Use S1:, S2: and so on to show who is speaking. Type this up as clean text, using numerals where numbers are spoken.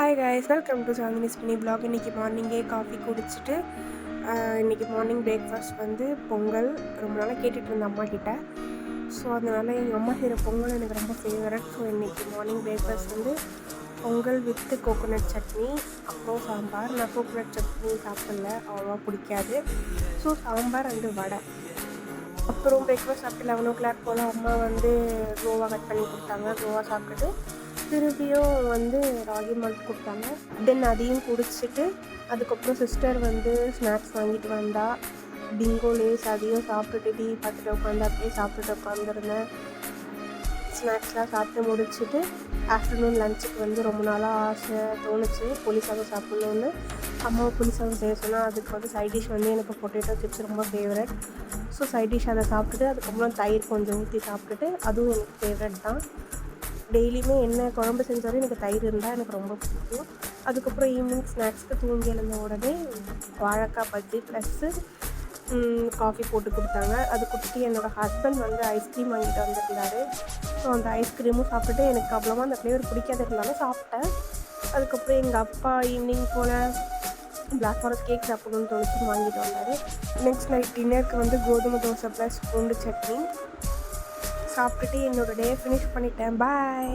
S1: Hi guys, welcome to Chandini's mini blog. இன்றைக்கி மார்னிங்கே coffee குடிச்சிட்டு இன்றைக்கி மார்னிங் பிரேக்ஃபாஸ்ட் வந்து பொங்கல். ரொம்ப நாளாக கேட்டுட்டு இருந்தேன் அம்மா கிட்ட. ஸோ அதனால் எங்கள் அம்மா செய்கிற பொங்கல் எனக்கு ரொம்ப ஃபேவரட். ஸோ இன்றைக்கி மார்னிங் பிரேக்ஃபாஸ்ட் வந்து பொங்கல் வித்து கோகோனட் சட்னி, அப்புறம் சாம்பார். நான் கோகோனட் சட்னி சாப்பிடல, அவ்வளோவா பிடிக்காது. ஸோ சாம்பார் அண்டு வடை. அப்புறம் பிரேக்ஃபாஸ்ட் சாப்பிட்டு 11 o'clock போல் அம்மா வந்து கோவா கட் பண்ணி கொடுத்தாங்க. கோவா சாப்பிட்டுட்டு திருப்பியும் வந்து ராகி மால்ட் கொடுத்தாங்க. தென் அதையும் குடிச்சிட்டு அதுக்கப்புறம் சிஸ்டர் வந்து ஸ்நாக்ஸ் வாங்கிட்டு வந்தா. பிங்கோ லேஸ் அதையும் சாப்பிட்டுட்டு டீ பார்த்துட்டு உட்காந்து அப்படியே சாப்பிட்டுட்டு உட்காந்துருந்தேன். ஸ்நாக்ஸ்லாம் சாப்பிட்டு முடிச்சுட்டு ஆஃப்டர்நூன் லஞ்சுக்கு வந்து ரொம்ப நாளாக ஆசை தோணுச்சு புளி சாதம் சாப்பிட்ணுன்னு. அம்மாவை புளி சாதம் செய்ய சொன்னால் அதுக்கு வந்து சைட் டிஷ் வந்து எனக்கு பொட்டேட்டோ சிப்ஸ் ரொம்ப ஃபேவரட். ஸோ சைட் டிஷ் அதை சாப்பிட்டுட்டு அதுக்கப்புறம் தயிர் கொஞ்சம் ஊற்றி சாப்பிட்டுட்டு அதுவும் எனக்கு ஃபேவரட் தான். டெய்லியுமே என்ன குழம்பு செஞ்சாலும் எனக்கு தயிர் இருந்தால் எனக்கு ரொம்ப பிடிக்கும். அதுக்கப்புறம் ஈவினிங் ஸ்நாக்ஸ்க்கு தூங்கி எழுந்த உடனே வாழைக்காய் பஜ்ஜி ப்ளஸ்ஸு காஃபி போட்டு கொடுத்தாங்க. அது குடிச்சிட்டு என்னோடய ஹஸ்பண்ட் வந்து ஐஸ்கிரீம் வாங்கிட்டு வந்துருந்தாரு. ஸோ அந்த ஐஸ்கிரீமும் சாப்பிட்டுட்டு எனக்கு அவ்வளோவா அந்த ஃப்ளேவர் பிடிக்காது இருந்தாலும் சாப்பிட்டேன். அதுக்கப்புறம் எங்கள் அப்பா ஈவினிங் போல் பிளாக் ஃபாரஸ்ட் கேக் சாப்பிடணும்னு தோணுச்சு வாங்கிட்டு வந்தார். நெக்ஸ்ட் நைட் டின்னருக்கு வந்து கோதுமை தோசை ப்ளஸ் பூண்டு சட்னி சாப்பிட்டுட்டு என்னோடய டே ஃபினிஷ் பண்ணிட்டேன். பாய்.